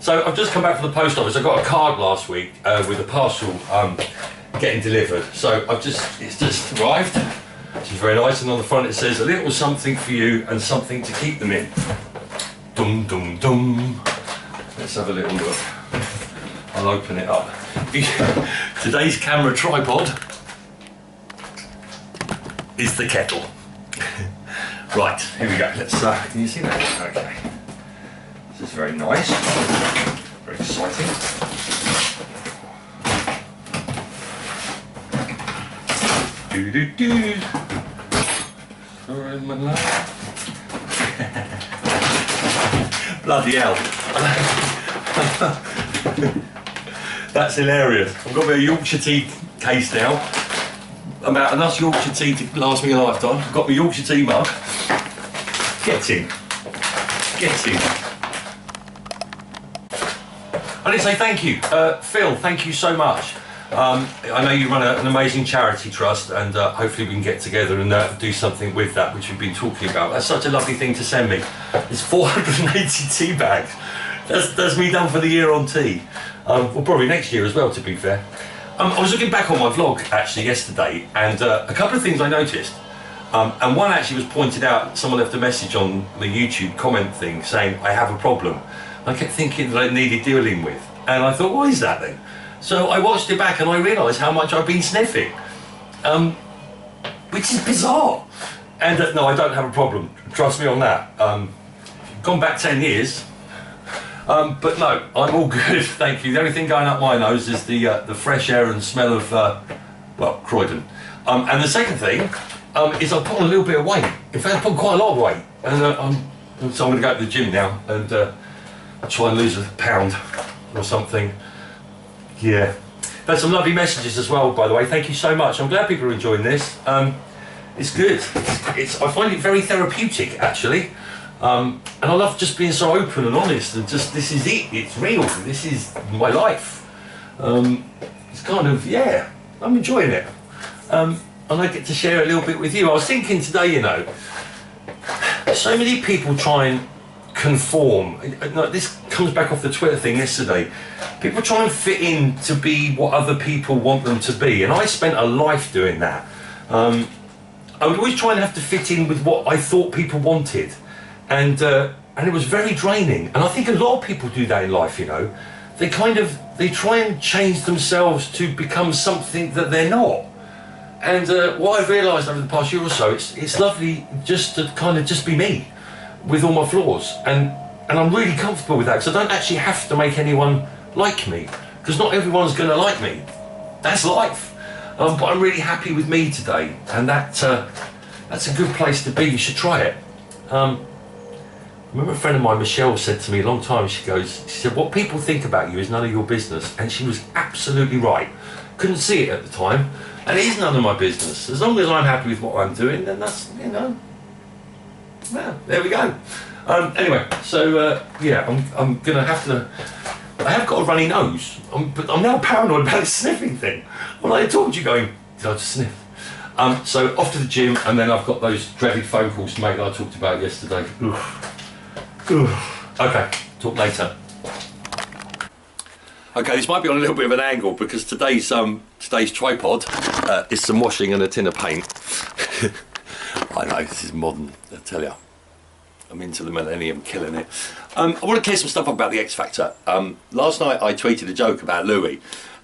So I've just come back from the post office. I got a card last week with a parcel getting delivered. So it's just arrived, which is very nice. And on the front it says a little something for you and something to keep them in. Dum dum dum. Let's have a little look. I'll open it up. Today's camera tripod is the kettle. Right, here we go. Let's. Can you see that? Okay. This is very nice. Very exciting. Do do do. Bloody hell. That's hilarious. I've got a bit of Yorkshire tea case now. About enough Yorkshire tea to last me a lifetime. I've got my Yorkshire tea mug. Get in. Get in. I didn't say thank you. Phil, thank you so much. I know you run an amazing charity trust, and hopefully we can get together and do something with that, which we've been talking about. That's such a lovely thing to send me. It's 480 tea bags. That's me done for the year on tea. Well, probably next year as well, to be fair. I was looking back on my vlog actually yesterday, and a couple of things I noticed. And one actually was pointed out. Someone left a message on the YouTube comment thing saying, I have a problem. I kept thinking that I needed dealing with. And I thought, why is that then? So I watched it back and I realised how much I've been sniffing. Which is bizarre. And no, I don't have a problem. Trust me on that. Gone back 10 years. But no, I'm all good, thank you. The only thing going up my nose is the fresh air and smell of, well, Croydon. And the second thing is I've put on a little bit of weight. In fact, I've put quite a lot of weight. And so I'm going to go to the gym now and try and lose a pound or something. Yeah. There's some lovely messages as well, by the way. Thank you so much. I'm glad people are enjoying this. It's good. I find it very therapeutic, actually. And I love just being so open and honest and just, this is it, it's real, this is my life. It's kind of, yeah, I'm enjoying it. And I get to share a little bit with you. I was thinking today, you know, so many people try and conform. This comes back off the Twitter thing yesterday. People try and fit in to be what other people want them to be. And I spent a life doing that. I would always try and have to fit in with what I thought people wanted. And it was very draining. And I think a lot of people do that in life, you know. They try and change themselves to become something that they're not. And what I've realised over the past year or so, it's lovely just to kind of just be me, with all my flaws. And I'm really comfortable with that, because I don't actually have to make anyone like me, because not everyone's going to like me. That's life. But I'm really happy with me today, and that's a good place to be. You should try it. I remember a friend of mine, Michelle, said to me a long time, she said, what people think about you is none of your business. And she was absolutely right. Couldn't see it at the time. And it is none of my business. As long as I'm happy with what I'm doing, then that's, you know, well, there we go. Anyway, so, yeah, I'm going to have to, I have got a runny nose, but I'm now paranoid about this sniffing thing. When I talked to you going, did I just sniff? So off to the gym, and then I've got those dreaded phone calls to make that I talked about yesterday. Oof. Okay, talk later. Okay, this might be on a little bit of an angle because today's tripod is some washing and a tin of paint. I know, this is modern, I tell you. I'm into the millennium, killing it. I want to clear some stuff up about the X Factor. Last night I tweeted a joke about Louis,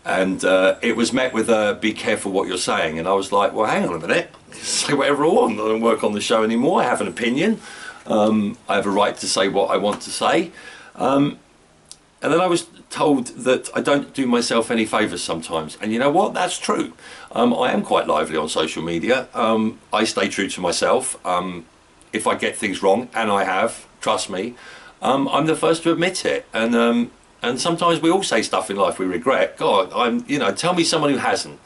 and it was met with be careful what you're saying, and I was like, well, hang on a minute, say whatever I want. I don't work on the show anymore, I have an opinion. I have a right to say what I want to say. And then I was told that I don't do myself any favours sometimes. And you know what? That's true. I am quite lively on social media. I stay true to myself. If I get things wrong, and I have, trust me, I'm the first to admit it. And sometimes we all say stuff in life we regret. God, you know, tell me someone who hasn't.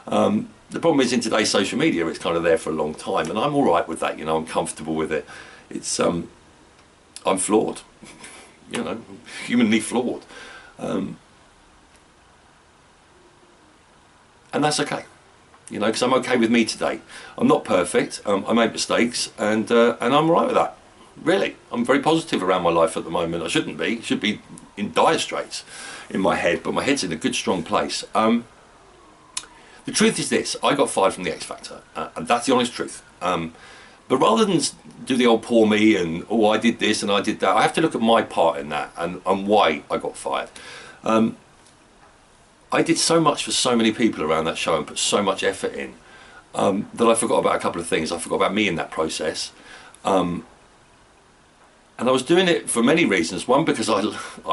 The problem is in today's social media, it's kind of there for a long time. And I'm all right with that, you know, I'm comfortable with it. It's I'm flawed, you know, humanly flawed, and that's okay, you know, because I'm okay with me today. I'm not perfect. I make mistakes, and I'm all right with that. really. I'm very positive around my life at the moment. I shouldn't be. Should be in dire straits in my head, but my head's in a good, strong place. The truth is this: I got fired from the X Factor, and that's the honest truth. But rather than do the old poor me and, oh, I did this and I did that, I have to look at my part in that and why I got fired. I did so much for so many people around that show and put so much effort in that I forgot about a couple of things. I forgot about me in that process. And I was doing it for many reasons. One, because I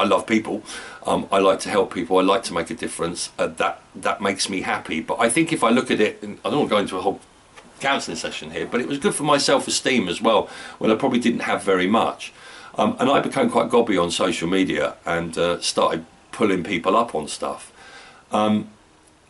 love people. I like to help people. I like to make a difference. That makes me happy. But I think if I look at it, and I don't want to go into a whole counselling session here, but it was good for my self-esteem as well, when I probably didn't have very much. And I became quite gobby on social media and started pulling people up on stuff. And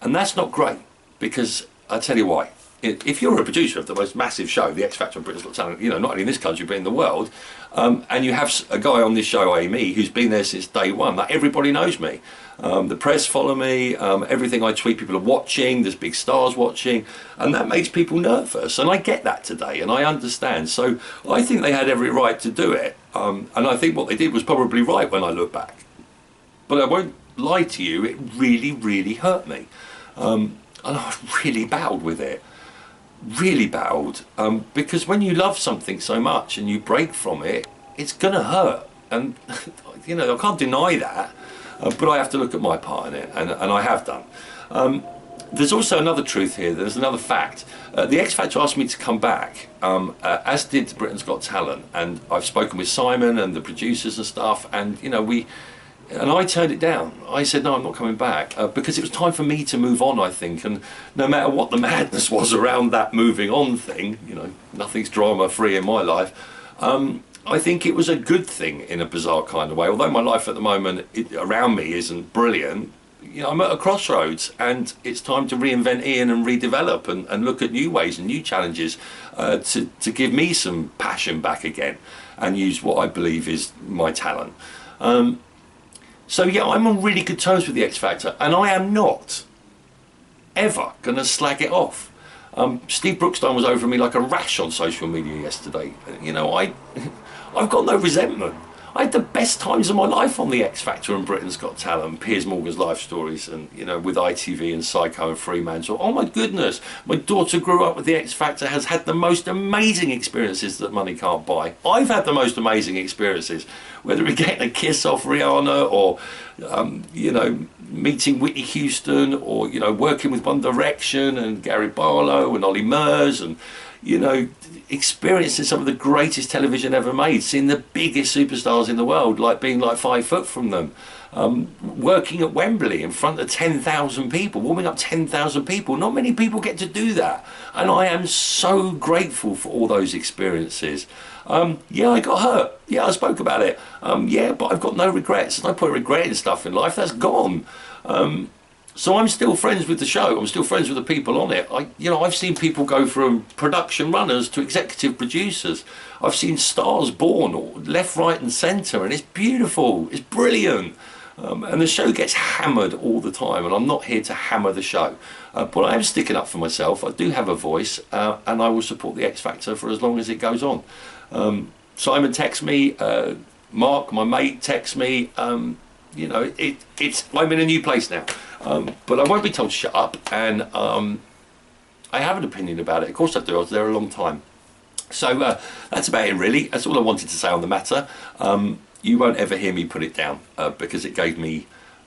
that's not great, because I tell you why. If you're a producer of the most massive show, The X Factor and Britain's Got Talent, you know, not only in this country but in the world, and you have a guy on this show, Amy, who's been there since day one, like everybody knows me. The press follow me, everything I tweet, people are watching, there's big stars watching, and that makes people nervous, and I get that today, and I understand. So I think they had every right to do it, and I think what they did was probably right when I look back. But I won't lie to you, it really, really hurt me. And I was really battled with it. Really battled, because when you love something so much and you break from it, it's gonna hurt, and you know, I can't deny that, but I have to look at my part in it, and I have done. There's also another truth here, there's another fact. The X Factor asked me to come back, as did Britain's Got Talent, and I've spoken with Simon and the producers and stuff, and you know, and I turned it down. I said, no, I'm not coming back, because it was time for me to move on, I think, and no matter what the madness was around that moving on thing, you know, nothing's drama free in my life, I think it was a good thing in a bizarre kind of way. Although my life at the moment around me isn't brilliant, you know, I'm at a crossroads, and it's time to reinvent Ian and redevelop and look at new ways and new challenges to give me some passion back again and use what I believe is my talent. So yeah, I'm on really good terms with the X Factor, and I am not ever going to slag it off. Steve Brookstein was over me like a rash on social media yesterday. You know, I've got no resentment. I had the best times of my life on the X Factor and Britain's Got Talent, Piers Morgan's Life Stories, and you know, with ITV and Psycho and Fremantle. Oh my goodness, my daughter grew up with the X Factor, has had the most amazing experiences that money can't buy. I've had the most amazing experiences, whether it's getting a kiss off Rihanna, or you know, meeting Whitney Houston, or you know, working with One Direction and Gary Barlow and Ollie Murs, and you know, experiencing some of the greatest television ever made, seeing the biggest superstars in the world, like being like 5 foot from them, working at Wembley in front of 10,000 people, warming up 10,000 people. Not many people get to do that, and I am so grateful for all those experiences. Yeah, I got hurt. Yeah, I spoke about it. Yeah, but I've got no regrets. There's no point regretting stuff in life. That's gone. So I'm still friends with the show. I'm still friends with the people on it. You know, I've seen people go from production runners to executive producers. I've seen stars born, or left, right, and centre, and it's beautiful. It's brilliant. And the show gets hammered all the time, and I'm not here to hammer the show. But I am sticking up for myself. I do have a voice, and I will support the X Factor for as long as it goes on. Simon texts me. Mark, my mate, texts me. You know, I'm in a new place now. But I won't be told shut up, and I have an opinion about it. Of course I do. I was there a long time. So that's about it, really. That's all I wanted to say on the matter. You won't ever hear me put it down, because it gave me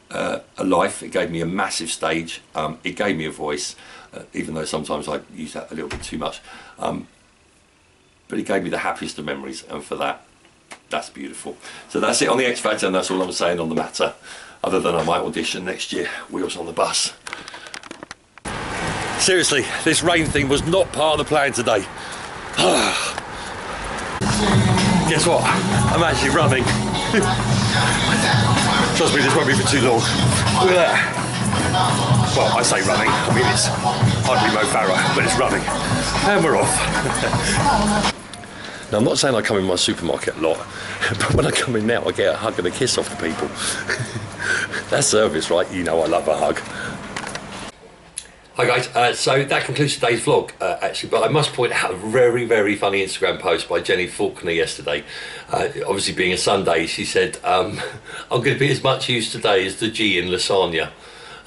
a life. It gave me a massive stage. It gave me a voice, even though sometimes I use that a little bit too much. But it gave me the happiest of memories, and for that, that's beautiful. So that's it on the X Factor, and that's all I'm saying on the matter, other than I might audition next year, Wheels on the Bus. Seriously, this rain thing was not part of the plan today. Guess what? I'm actually running. Trust me, this won't be for too long. Look at that. Well, I say running, I mean it's hardly Mo Farah, but it's running. And we're off. Now, I'm not saying I come in my supermarket a lot, but when I come in now, I get a hug and a kiss off the people. That's service, right? You know I love a hug. Hi guys, so that concludes today's vlog actually, but I must point out a very, very funny Instagram post by Jenny Faulkner yesterday. Obviously being a Sunday, she said, I'm going to be as much use today as the G in lasagna.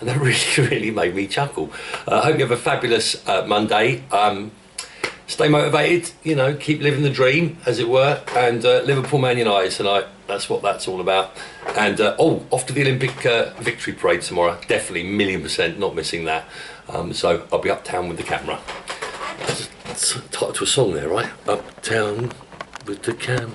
And that really, really made me chuckle. I hope you have a fabulous Monday. Stay motivated, you know, keep living the dream, as it were. And Liverpool Man United tonight, that's what that's all about. And off to the Olympic victory parade tomorrow. Definitely, 1,000,000% not missing that. So I'll be uptown with the camera. That's a title to a song there, right? Uptown with the cam.